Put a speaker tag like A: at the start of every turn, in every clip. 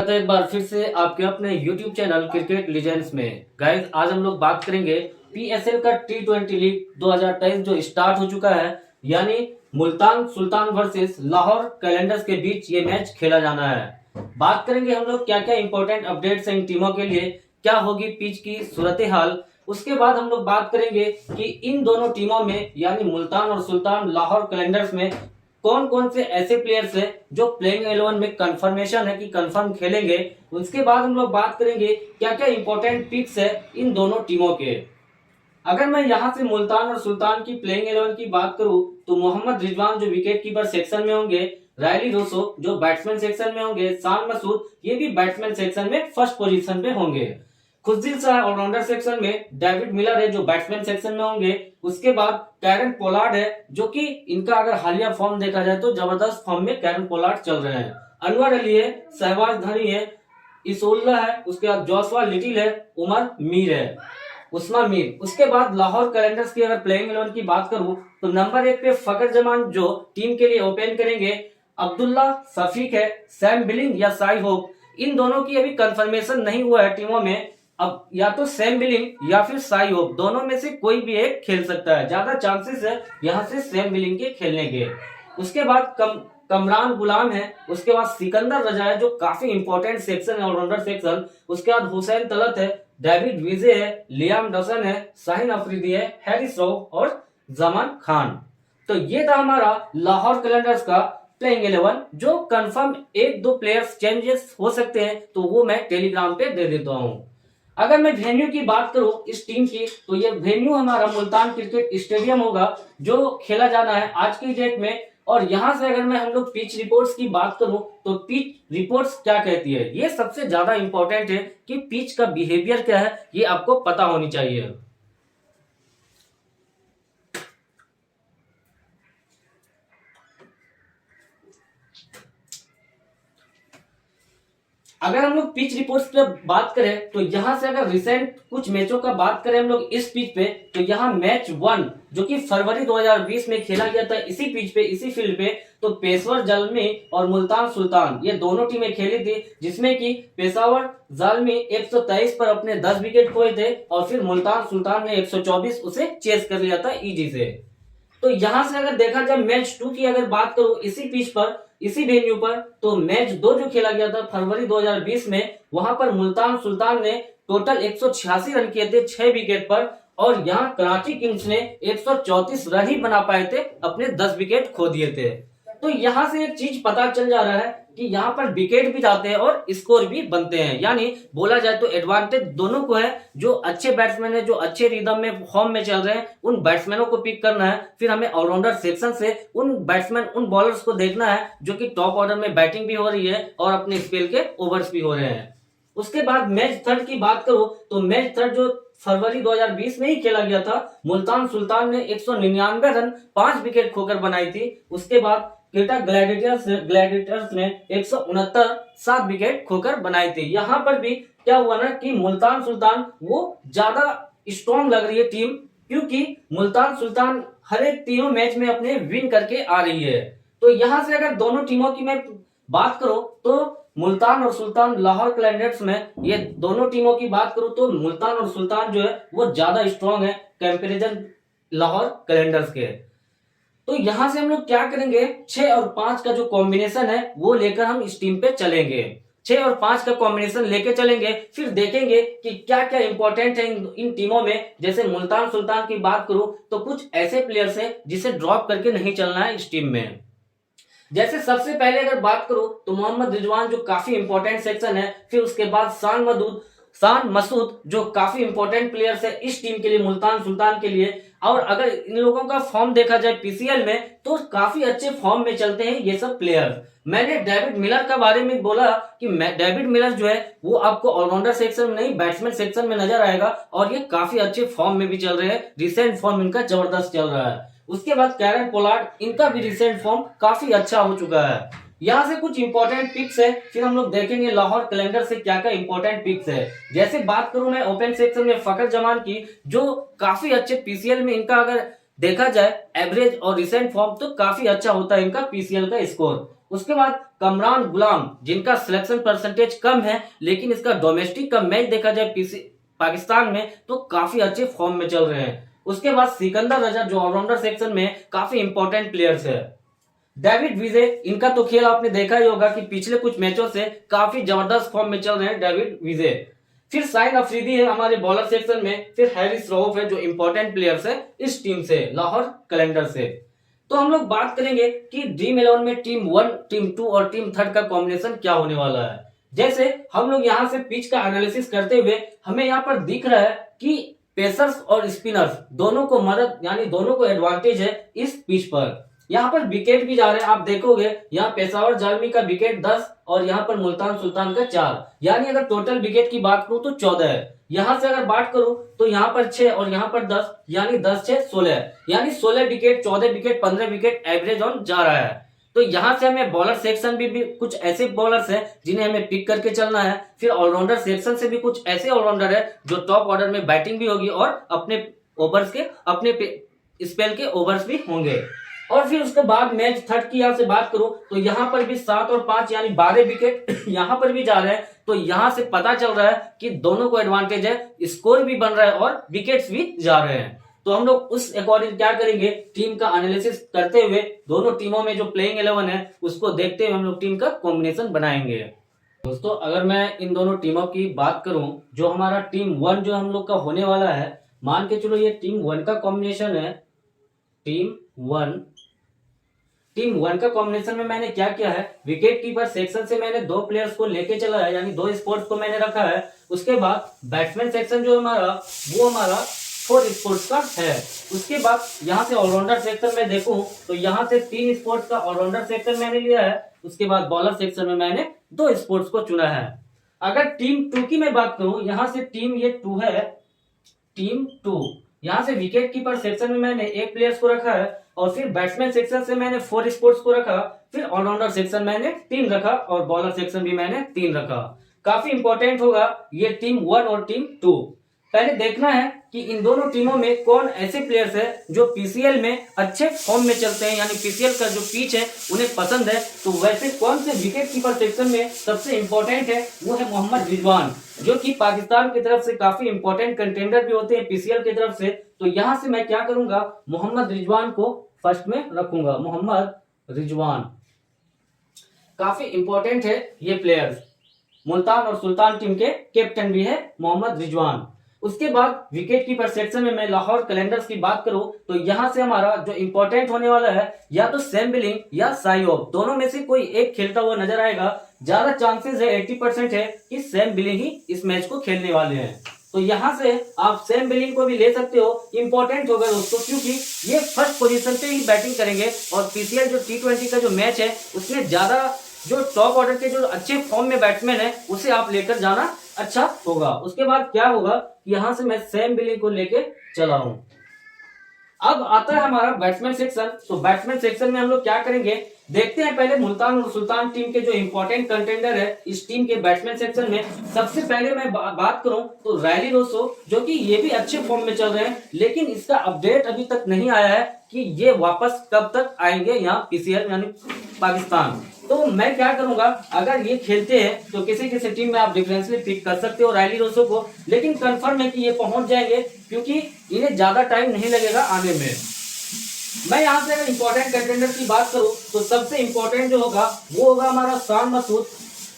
A: स्वागत है एक बार फिर से आपके अपने YouTube चैनल क्रिकेट लीजेंड्स में। गाइस आज हम लोग बात करेंगे PSL का T20 लीग 2023 जो स्टार्ट हो चुका है, यानी मुल्तान सुल्तान वर्सेस लाहौर कैलेंडर्स के बीच ये मैच खेला जाना है। बात करेंगे हम लोग क्या क्या इंपॉर्टेंट अपडेट्स हैं इन टीमों के लिए, क्या होगी पिच की सूरत हाल। उसके बाद हम लोग बात करेंगे कि इन दोनों टीमों में यानी मुल्तान और सुल्तान लाहौर कैलेंडर्स में कौन कौन से ऐसे प्लेयर्स हैं जो प्लेइंग 11 में कंफर्मेशन है कि कंफर्म खेलेंगे। उसके बाद हम लोग बात करेंगे क्या क्या इंपॉर्टेंट पिक्स है इन दोनों टीमों के। अगर मैं यहां से मुल्तान और सुल्तान की प्लेइंग 11 की बात करूं तो मोहम्मद रिजवान जो विकेट कीपर सेक्शन में होंगे, रायली रोसो जो बैट्समैन सेक्शन में होंगे, शान मसूद ये भी बैट्समैन सेक्शन में फर्स्ट पोजीशन पे होंगे। खुशदिल शाह ऑलराउंडर सेक्शन में, डेविड मिलर है जो बैट्समैन सेक्शन में होंगे। उसके बाद कैरन पोलार्ड है जो कि इनका अगर हालिया फॉर्म देखा जाए तो जबरदस्त फॉर्म में कैरन पोलार्ड चल रहे हैं। अनवर अली है, शहबाज धनी है, इसोल्ला है, उसके बाद जोशुआ लिटिल है, उमर मीर है, उस्मा मीर। उसके बाद लाहौर कैलेंडर्स की अगर प्लेइंग 11 की बात करूं तो नंबर 1 पे फकर जमान जो टीम के लिए ओपन करेंगे, अब्दुल्ला शफीक है, सैम बिलिंग या साई होप। इन दोनों की अभी कंफर्मेशन नहीं हुआ है टीमों में। अब या तो सैम बिलिंग या फिर साई होप, दोनों में से कोई भी एक खेल सकता है। ज्यादा चांसेस है यहाँ से सैम बिलिंग के खेलने के। उसके बाद कमरान गुलाम है, उसके बाद सिकंदर रजा है जो काफी इंपॉर्टेंट सेक्शन है, ऑलराउंडर सेक्शन। उसके बाद हुसैन तलत है, डेविड विजे है, लियाम डसन है, शाहीन अफरीदी है, हैरिस राव और जमान खान। तो ये था हमारा लाहौर कैलेंडर्स का प्लेइंग 11 जो कंफर्म एक दो प्लेयर्स चेंजेस हो सकते हैं तो वो मैं टेलीग्राम पे दे देता हूँ। अगर मैं वेन्यू की बात करूं इस टीम की तो ये वेन्यू हमारा मुल्तान क्रिकेट स्टेडियम होगा जो खेला जाना है आज की डेट में। और यहां से अगर मैं हम लोग पिच रिपोर्ट्स की बात करूं तो पिच रिपोर्ट्स क्या कहती है, ये सबसे ज्यादा इंपॉर्टेंट है कि पिच का बिहेवियर क्या है ये आपको पता होनी चाहिए। अगर हम लोग पिच रिपोर्ट्स पे बात करें तो यहां से अगर रिसेंट कुछ मैचों का बात करें हम लोग इस पिच पे तो यहाँ मैच 1 जो कि फरवरी 2020 में खेला गया था इसी पिच पे इसी फील्ड पे, तो पेशवर जालमी और मुल्तान सुल्तान ये दोनों टीमें खेली थी, जिसमें कि पेशावर जालमी 123 पर अपने 10 विकेट खोए थे और फिर मुल्तान सुल्तान ने 124 उसे चेस कर लिया था इजी से। तो यहां से अगर देखा जाए मैच 2 की अगर बात करूं इसी पिच पर इसी वेन्यू पर तो मैच 2 जो खेला गया था फरवरी 2020 में, वहां पर मुल्तान सुल्तान ने टोटल 186 रन किए थे 6 विकेट पर और यहां कराची किंग्स ने 134 रन ही बना पाए थे, अपने 10 विकेट खो दिए थे। तो यहां से एक चीज पता चल जा रहा है कि यहाँ पर विकेट भी जाते हैं और स्कोर भी बनते हैं, यानी बोला जाए तो एडवांटेज दोनों को है। जो अच्छे बैट्समैन है जो अच्छे रिदम में फॉर्म में चल रहे हैं उन बैट्समैनों को पिक करना है, फिर हमें ऑलराउंडर सेक्शन से उन बैट्समैन उन बॉलर्स को देखना है जो कि टॉप ऑर्डर में बैटिंग भी हो रही है और अपने स्पेल के ओवर्स भी हो रहे हैं। उसके बाद मैच थर्ड की बात करूं तो मैच थर्ड जो फरवरी 2020 में ही खेला गया था, मुल्तान सुल्तान ने 199 रन 5 विकेट खोकर बनाई थी। उसके बाद क्वेटा ग्लैडिएटर्स ने 169 7 विकेट खोकर बनाई थी। यहाँ पर भी क्या हुआ ना कि मुल्तान सुल्तान वो ज्यादा स्ट्रॉन्ग लग रही है टीम, क्योंकि मुल्तान सुल्तान हर एक तीनों मैच में अपने विन करके आ रही है। तो यहाँ से अगर दोनों टीमों की मैं बात करूं तो मुल्तान और सुल्तान लाहौर कैलेंडर्स में ये दोनों टीमों की बात करूं तो मुल्तान और सुल्तान जो है वो ज्यादा स्ट्रॉन्ग है कंपैरिजन लाहौर कैलेंडर्स के। तो यहां से हम लोग क्या करेंगे, 6 और 5 का जो कॉम्बिनेशन है वो लेकर हम इस टीम पे चलेंगे। 6 और 5 का कॉम्बिनेशन लेके चलेंगे, फिर देखेंगे कि क्या क्या इंपॉर्टेंट है इन टीमों में। जैसे मुल्तान सुल्तान की बात करूं तो कुछ ऐसे प्लेयर्स हैं जिसे ड्रॉप करके नहीं चलना है इस टीम में। जैसे सबसे पहले अगर बात करूं तो मोहम्मद रिजवान जो काफी इंपॉर्टेंट सेक्शन है, फिर उसके बाद शान मसूद जो काफी इंपॉर्टेंट प्लेयर्स है इस टीम के लिए मुल्तान सुल्तान के लिए। और अगर इन लोगों का फॉर्म देखा जाए पीसीएल में तो काफी अच्छे फॉर्म में चलते हैं ये सब प्लेयर। मैंने डेविड मिलर के बारे में बोला कि डेविड मिलर जो है वो आपको ऑलराउंडर सेक्शन में नहीं बैट्समैन सेक्शन में नजर आएगा और ये काफी अच्छे फॉर्म में भी चल रहे हैं, रिसेंट फॉर्म इनका जबरदस्त चल रहा है। उसके बाद कैरन पोलार्ड इनका भी रिसेंट फॉर्म काफी अच्छा हो चुका है। यहाँ से कुछ इंपॉर्टेंट पिक्स है, फिर हम लोग देखेंगे लाहौर कैलेंडर से क्या क्या इंपॉर्टेंट पिक्स है। जैसे बात करूं मैं ओपन सेक्शन में फकर जमान की जो काफी अच्छे पीसीएल में इनका अगर देखा जाए एवरेज और रिसेंट फॉर्म तो काफी अच्छा होता है इनका पीसीएल का स्कोर। उसके बाद कमरान गुलाम, जिनका सिलेक्शन परसेंटेज कम है, लेकिन इसका डोमेस्टिक का मैच देखा जाए पाकिस्तान में तो काफी अच्छे फॉर्म में चल रहे हैं। उसके बाद सिकंदर रजा, जो ऑलराउंडर सेक्शन में काफी इंपॉर्टेंट प्लेयर्स है। डेविड विजे, इनका तो खेल आपने देखा ही होगा कि पिछले कुछ मैचों से काफी जबरदस्त फॉर्म में चल रहे हैं डेविड विजे। फिर साइद अफरीदी है हमारे बॉलर सेक्शन में, फिर हैरिस रऊफ है जो इंपॉर्टेंट प्लेयर्स है इस टीम से, लाहौर कैलेंडर से। तो हम लोग बात करेंगे कि ड्रीम 11 में टीम 1, टीम 2 और टीम 3 का कॉम्बिनेशन क्या होने वाला है। जैसे हम लोग यहाँ से पिच का एनालिसिस करते हुए हमें यहाँ पर दिख रहा है कि पेसर्स और स्पिनर्स दोनों को मदद, यानी दोनों को एडवांटेज है इस पिच पर। यहाँ पर विकेट भी जा रहे हैं, आप देखोगे यहाँ पेशावर जालमी का विकेट 10 और यहाँ पर मुल्तान सुल्तान का 4, यानी अगर टोटल विकेट की बात करूं तो 14 है। यहाँ से अगर बात करूं तो यहाँ पर 6 और यहाँ पर 10, यानी 10 6 16, यानी 16 wicket, 14 wicket, 15 wicket average on जा रहा है। तो यहाँ से हमें बॉलर सेक्शन भी कुछ ऐसे बॉलर्स हैं जिन्हें हमें पिक करके चलना है। फिर ऑलराउंडर सेक्शन से भी कुछ ऐसे ऑलराउंडर है जो टॉप ऑर्डर में बैटिंग भी होगी और अपने ओवर्स के, अपने स्पेल के ओवर्स भी होंगे। और फिर उसके बाद मैच 3 की यहाँ से बात करूं तो यहाँ पर भी 7 और 5 यानी 12 विकेट यहाँ पर भी जा रहे हैं। तो यहाँ से पता चल रहा है कि दोनों को एडवांटेज है, स्कोर भी बन रहा है और विकेट्स भी जा रहे हैं। तो हम लोग उस अकॉर्डिंग क्या करेंगे, टीम का एनालिसिस करते हुए दोनों टीमों में जो प्लेइंग 11 है उसको देखते हुए हम लोग टीम का कॉम्बिनेशन बनाएंगे। दोस्तों अगर मैं इन दोनों टीमों की बात करूं, जो हमारा टीम 1 जो हम लोग का होने वाला है, मान के चलो ये टीम 1 का कॉम्बिनेशन है। टीम 1 का कॉम्बिनेशन में मैंने क्या किया है, विकेट कीपर सेक्शन से मैंने 2 प्लेयर्स को लेके चला है, यानी 2 स्पोर्ट्स को मैंने रखा है। उसके बाद बैट्समैन सेक्शन जो हमारा, वो हमारा 4 स्पोर्ट्स का है। उसके बाद यहाँ से ऑलराउंडर सेक्शन में देखूं तो यहाँ से 3 स्पोर्ट्स का ऑलराउंडर सेक्शन मैंने लिया है। उसके बाद बॉलर सेक्शन में मैंने 2 स्पोर्ट्स को चुना है। अगर टीम 2 की मैं बात करूं, यहाँ से टीम ये 2 है, टीम 2, यहाँ से विकेट कीपर सेक्शन में मैंने 1 प्लेयर्स को रखा है और फिर बैट्समैन सेक्शन से मैंने 4 स्पोर्ट्स को रखा, फिर ऑलराउंडर सेक्शन मैंने 3 रखा और बॉलर सेक्शन भी मैंने 3 रखा। काफी इंपॉर्टेंट होगा ये टीम 1 और टीम 2। पहले देखना है कि इन दोनों टीमों में कौन ऐसे प्लेयर्स है जो पीसीएल में अच्छे फॉर्म में चलते हैं, यानी पीसीएल का जो पिच है उन्हें पसंद है। तो वैसे कौन से विकेट कीपर सेक्शन में सबसे इंपॉर्टेंट है, वो है मोहम्मद रिजवान, जो कि पाकिस्तान की तरफ से काफी इंपॉर्टेंट कंटेंडर भी होते हैं पीसीएल की तरफ से। तो यहाँ से मैं क्या करूंगा, मोहम्मद रिजवान को फर्स्ट में रखूंगा। मोहम्मद रिजवान काफी इंपॉर्टेंट है ये प्लेयर्स, मुल्तान और सुल्तान टीम के कैप्टन भी है मोहम्मद रिजवान। उसके बाद विकेट कीपर सेक्शन में मैं लाहौर कैलेंडर्स की बात करूं तो यहाँ से हमारा जो इंपॉर्टेंट होने वाला है, या तो सैम बिलिंग या साइयोब, दोनों में से कोई एक खेलता हुआ नजर आएगा। ज्यादा चांसेस है, 80% है कि सैम बिलिंग ही इस मैच को खेलने वाले हैं। तो यहाँ से आप सैम बिलिंग को भी ले सकते हो, इंपॉर्टेंट होगा दोस्तों, क्योंकि ये फर्स्ट पोजीशन पे ही बैटिंग करेंगे और पीसीएल जो T20 का जो मैच है उसमें ज्यादा जो टॉप ऑर्डर के जो अच्छे फॉर्म में बैट्समैन है उसे आप लेकर जाना अच्छा होगा। उसके बाद क्या होगा, यहाँ से मैं सैम बिलिंग को लेके चला हूं। अब आता है हमारा बैट्समैन सेक्शन। तो बैट्समैन सेक्शन में हम लोग क्या करेंगे, देखते हैं पहले मुल्तान और सुल्तान टीम के जो इंपॉर्टेंट कंटेंडर है इस टीम के बैट्समैन सेक्शन में। सबसे पहले मैं बात करूं तो रायली रोसो, जो कि ये भी अच्छे फॉर्म में चल रहे हैं, लेकिन इसका अपडेट अभी तक नहीं आया है कि ये वापस कब तक आएंगे यहाँ पीसीएल यानी पाकिस्तान। तो मैं क्या करूंगा, अगर ये खेलते हैं तो किसी किसी टीम में आप डिफरेंशियली पिक कर सकते हो रायली रोसो को, लेकिन कंफर्म है कि ये पहुंच जाएंगे क्योंकि इन्हें ज्यादा टाइम नहीं लगेगा आने में। मैं यहाँ से अगर इंपॉर्टेंट कंटेंडर की बात करूं तो सबसे इंपॉर्टेंट जो होगा वो होगा हमारा शान मसूद,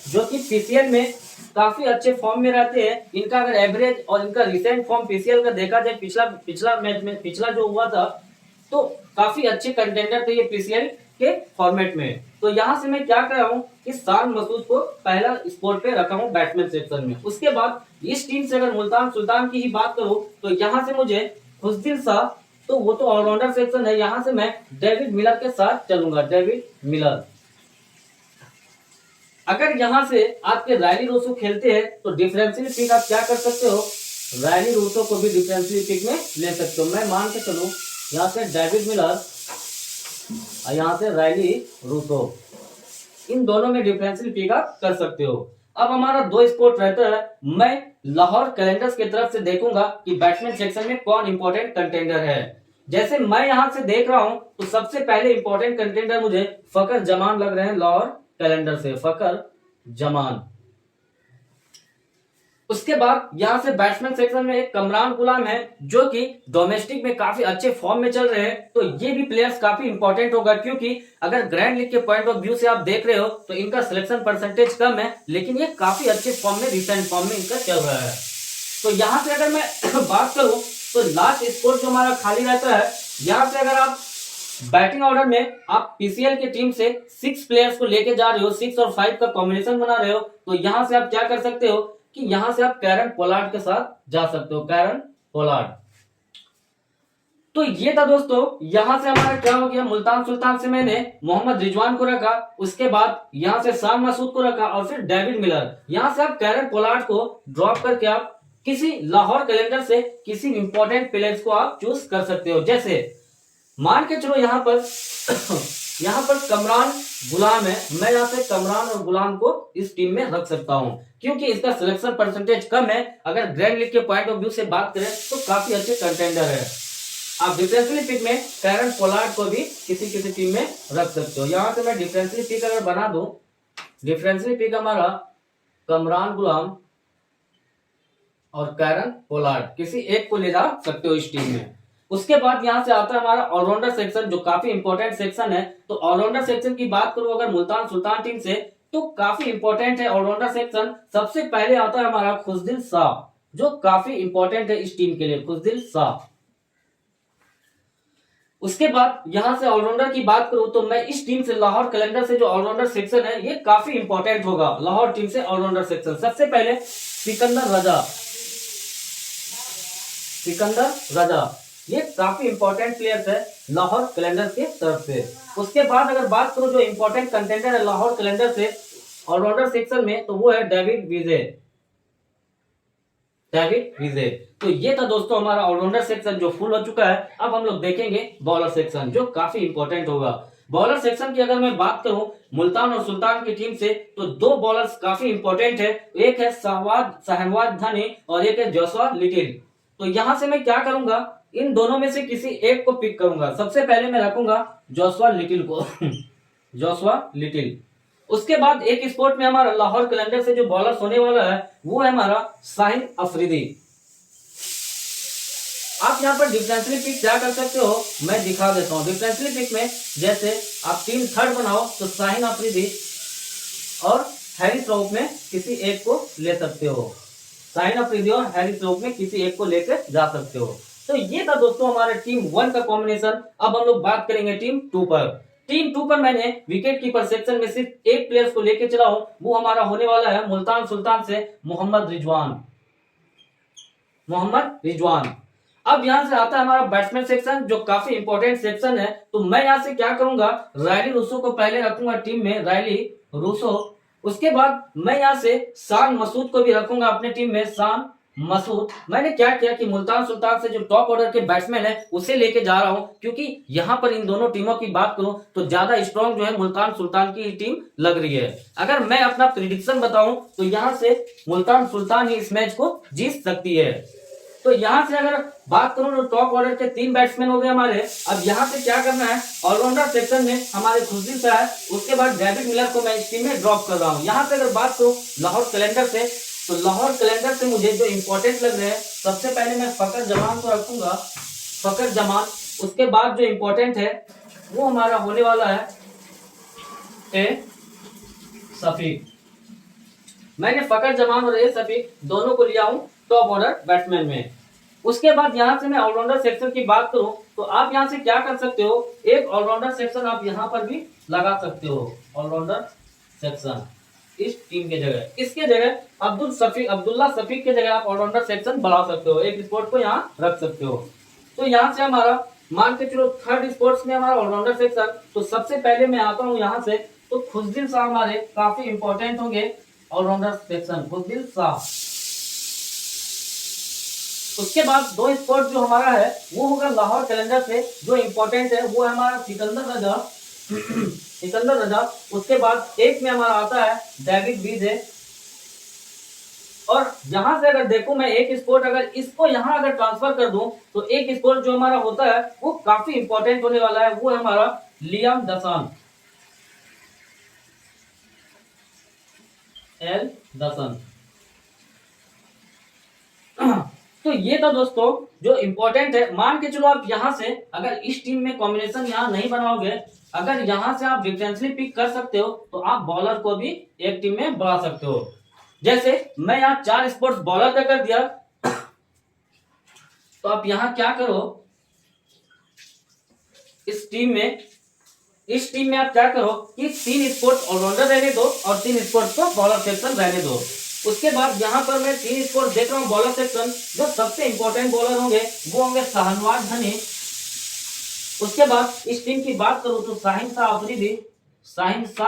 A: जो कि पीसीएल में काफी अच्छे फॉर्म में रहते हैं। इनका अगर एवरेज और इनका रिसेंट फॉर्म पीसीएल का देखा जाए, पिछला मैच में पिछला जो हुआ था तो काफी अच्छे कंटेंडर थे ये पीसीएल के फॉर्मेट में। तो यहाँ से मैं क्या कर रहा हूँ कि शान मसूद को पहला स्पॉट पे रखा हूँ बैट्समैन सेक्शन में। उसके बाद इस टीम से अगर मुल्तान सुल्तान की ही बात करूँ तो यहाँ से मुझे खुशदिल शाह, तो वो तो ऑलराउंडर सेक्शन है, यहाँ से मैं डेविड मिलर के साथ चलूंगा, डेविड मिलर। अगर यहाँ से आपके रायली रोसो खेलते हैं तो डिफरेंशियल पिक आप क्या कर सकते हो, रायली रोसो को भी डिफरेंशियल पिक में ले सकते हो। मैं मान के चलूं यहाँ से डेविड मिलर और यहाँ से रायली रोसो, इन दोनों में डिफरेंशियल पिक आप कर सकते हो। अब हमारा 2 स्पॉट रहता है, मैं लाहौर कैलेंडर्स की तरफ से देखूंगा कि बैट्समैन सेक्शन में कौन इंपॉर्टेंट कंटेंडर है। जैसे मैं यहां से देख रहा हूं तो सबसे पहले इंपॉर्टेंट कंटेंडर मुझे फकर जमान लग रहे हैं लाहौर कैलेंडर से, फकर जमान। उसके बाद यहां से बैट्समैन सेक्शन में एक कमरान गुलाम है जो कि डोमेस्टिक में काफी अच्छे फॉर्म में चल रहे हैं। तो ये भी प्लेयर्स काफी इंपॉर्टेंट होगा, क्योंकि अगर ग्रैंड लीग के पॉइंट ऑफ व्यू से आप देख रहे हो तो इनका सिलेक्शन परसेंटेज कम है, लेकिन ये काफी अच्छे फॉर्म में, रिसेंट फॉर्म में इनका चल रहा है। तो यहाँ से अगर मैं बात करूं तो लास्ट स्पोर्ट जो हमारा खाली रहता है, यहाँ से अगर आप बैटिंग ऑर्डर में आप पीसीएल की टीम से 6 प्लेयर्स को लेके जा रहे हो, 6 और 5 का कॉम्बिनेशन बना रहे हो, तो यहां से आप क्या कर सकते हो कि यहां से आप कैरन पोलार्ड के साथ जा सकते हो, कैरन पोलार्ड। तो ये था दोस्तों, यहां से हमारा क्या हो गया, मुल्तान सुल्तान से मैंने मोहम्मद रिजवान को रखा, उसके बाद यहां से शान मसूद को रखा और फिर डेविड मिलर। यहां से आप कैरन पोलार्ड को ड्रॉप करके आप किसी लाहौर कैलेंडर से किसी इंपॉर्टेंट प्लेयर्स को आप चूज कर सकते हो। जैसे मान के चलो यहाँ पर कमरान गुलाम है, मैं यहाँ से कमरान और गुलाम को इस टीम में रख सकता हूं, क्योंकि इसका सिलेक्शन परसेंटेज कम है। अगर ग्रैंड लीग के पॉइंट ऑफ व्यू से बात करें तो काफी अच्छे कंटेंडर है। आप डिफरेंशियली पिक में कैरन पोलार्ड को भी किसी टीम में रख सकते हो। यहां से मैं डिफरेंशियली पिक अगर बना दूं, डिफरेंशियली पिक हमारा कमरान गुलाम और कैरन पोलार्ड, किसी एक को ले जा सकते हो इस टीम में। उसके बाद यहां से आता है हमारा ऑलराउंडर सेक्शन, जो काफी इंपॉर्टेंट सेक्शन है। तो ऑलराउंडर सेक्शन की बात करूं अगर मुल्तान सुल्तान टीम से, तो काफी इंपॉर्टेंट है ऑलराउंडर सेक्शन। सबसे पहले आता है हमारा खुशदिल शाह, जो काफी इंपॉर्टेंट है इस टीम के लिए, खुशदिल शाह। उसके बाद यहां से ऑलराउंडर की बात करूं तो मैं इस टीम से लाहौर कैलेंडर से जो ऑलराउंडर सेक्शन है ये काफी इंपॉर्टेंट होगा। लाहौर टीम से ऑलराउंडर सेक्शन, सबसे पहले सिकंदर रजा, सिकंदर रजा ये काफी इंपॉर्टेंट प्लेयर्स है लाहौर कैलेंडर के तरफ से। उसके बाद अगर बात करूं जो इंपॉर्टेंट कंटेंडर है लाहौर कैलेंडर से ऑलराउंडर सेक्शन में, तो वो है डेविड विजय, डेविड विजय। तो ये था दोस्तों हमारा ऑलराउंडर सेक्शन जो फुल हो चुका है। अब हम लोग देखेंगे बॉलर सेक्शन, जो काफी इंपॉर्टेंट होगा। बॉलर सेक्शन की अगर मैं बात करूं मुल्तान और सुल्तान की टीम से, तो 2 बॉलर्स काफी इंपॉर्टेंट है, एक है शहनवाज धनी और एक है जोशुआ लिटिल। तो यहां से मैं क्या करूंगा, इन दोनों में से किसी एक को पिक करूंगा। सबसे पहले मैं रखूंगा जोशुआ लिटिल को जोशुआ लिटिल। उसके बाद एक स्पोर्ट में हमारा लाहौर कैलेंडर से जो बॉलर होने वाला है वो है हमारा शाहिन अफरीदी। आप यहाँ पर डिफरेंशियली पिक क्या कर सकते हो, मैं दिखा देता हूँ। डिफरेंशियली पिक में जैसे आप टीम थर्ड बनाओ तो शाहिन अफरीदी और हैरिस रऊफ में किसी एक को ले सकते हो, शाहिन अफरीदी और हैरिस रऊफ में किसी एक को लेकर जा सकते हो। तो ये था दोस्तों हमारे टीम 1 का कॉम्बिनेशन। अब हम लोग बात करेंगे टीम 2 पर। टीम 2 पर मैंने विकेट कीपर सेक्शन में सिर्फ एक प्लेयर को लेके चला हूं, वो हमारा होने वाला है मुल्तान सुल्तान से मोहम्मद रिजवान, मोहम्मद रिजवान। अब यहां से आता है हमारा बैट्समैन सेक्शन जो काफी इंपॉर्टेंट सेक्शन है। तो मैं यहां से क्या करूंगा, रायली रूसो को पहले रखूंगा टीम में, रायली रूसो। उसके बाद मैं यहां से शान मसूद को भी रखूंगा अपने टीम में, शान मसूद। मैंने क्या किया कि मुल्तान सुल्तान से जो टॉप ऑर्डर के बैट्समैन है उसे लेके जा रहा हूं, क्योंकि यहां पर इन दोनों टीमों की बात करूं तो ज्यादा स्ट्रॉन्ग जो है मुल्तान सुल्तान की टीम लग रही है। अगर मैं अपना प्रिडिक्शन बताऊं तो यहां से मुल्तान सुल्तान ही इस मैच को जीत सकती है। तो यहां से अगर बात करूं तो टॉप ऑर्डर के 3 बैट्समैन हो गए हमारे। अब यहां से क्या करना है, ऑलराउंडर सेक्शन में हमारे खुशदिल शाह है, उसके बाद डेविड मिलर को मैं इस टीम में ड्रॉप कर रहा हूं। यहां से अगर बात करूं लाहौर कैलेंडर से, तो लाहौर कैलेंडर से मुझे जो इंपॉर्टेंट लग रहे हैं, सबसे पहले मैं फकर जमान को रखूंगा, फकर जमान। उसके बाद जो इंपॉर्टेंट है वो हमारा होने वाला है ए सफीक। मैंने फकर जमान और ए सफीक दोनों को लिया हूं टॉप ऑर्डर बैट्समैन में। उसके बाद यहां से मैं ऑलराउंडर सेक्शन की बात करूं तो आप यहां से क्या कर सकते हो, एक ऑलराउंडर सेक्शन आप यहां पर भी लगा सकते हो, ऑलराउंडर सेक्शन इस टीम के जगह। इसके जगह अब्दुल्ला सफीक के जगह आप ऑलराउंडर सेक्शन बढ़ा सकते हो, एक स्पोर्ट को यहाँ रख सकते हो। तो यहाँ से हमारा मान के चलो थर्ड स्पोर्ट्स में हमारा ऑलराउंडर सेक्शन। तो सबसे पहले मैं आता हूँ यहाँ से, तो खुशदिल शाह हमारे काफी इंपॉर्टेंट होंगे ऑलराउंडर सेक्शन, खुशदिल शाह। उसके बाद 2 स्पोर्ट जो हमारा है वो होगा लाहौर कैलेंडर से, जो इंपॉर्टेंट है वो है हमारा सिकंदर रजा सिकंदर रजा। उसके बाद एक में हमारा आता है डेविड विजय और यहां से अगर देखूं मैं एक स्पोर्ट अगर इसको यहां अगर ट्रांसफर कर दूं तो एक स्पोर्ट जो हमारा होता है वो काफी इंपॉर्टेंट होने वाला है, वो है हमारा लियाम दसान, एल दसन। तो ये था दोस्तों जो इंपॉर्टेंट है। मान के चलो आप यहां से अगर इस टीम में कॉम्बिनेशन यहां नहीं बनाओगे, अगर यहां से आप डिफरेंशियली पिक कर सकते हो तो आप बॉलर को भी एक टीम में बढ़ा सकते हो। जैसे मैं यहाँ 4 स्पोर्ट्स बॉलर का कर दिया, तो आप यहां क्या करो, इस टीम में आप क्या करो कि 3 स्पोर्ट्स ऑलराउंडर रहने दो और 3 स्पोर्ट्स को बॉलर सेक्शन रहने दो। उसके बाद यहां पर मैं 3 स्पोर्ट्स देख रहा हूं बॉलर सेक्शन, जो सबसे इंपॉर्टेंट बॉलर होंगे वो होंगे शाहनवाज हनी। उसके बाद इस टीम की बात करूं तो शाहीन शाह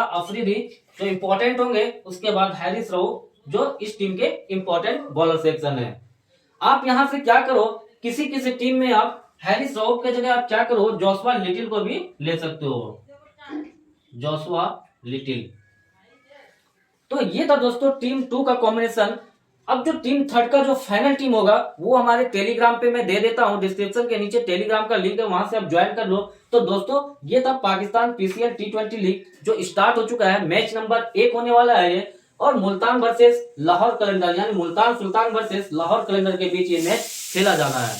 A: अफरीदी जो इंपॉर्टेंट होंगे। उसके बाद हैरिस रऊफ जो इस टीम के इंपॉर्टेंट बॉलर सेक्शन है। आप यहां से क्या करो, किसी किसी टीम में आप हैरिस रऊफ के जगह आप क्या करो, जोशुआ लिटिल को भी ले सकते हो, जोशुआ लिटिल। तो ये था दोस्तों टीम 2 का कॉम्बिनेशन। अब जो टीम 3 का जो फाइनल टीम होगा वो हमारे टेलीग्राम पे मैं दे देता हूं, डिस्क्रिप्शन के नीचे टेलीग्राम का लिंक है, वहां से आप ज्वाइन कर लो। तो दोस्तों ये था पाकिस्तान पीसीएल T20 लीग जो स्टार्ट हो चुका है। मैच नंबर 1 होने वाला है ये, और मुल्तान वर्सेस लाहौर कलंदर, यानी मुल्तान सुल्तान वर्सेस लाहौर कलंदर के बीच ये मैच खेला जाना है।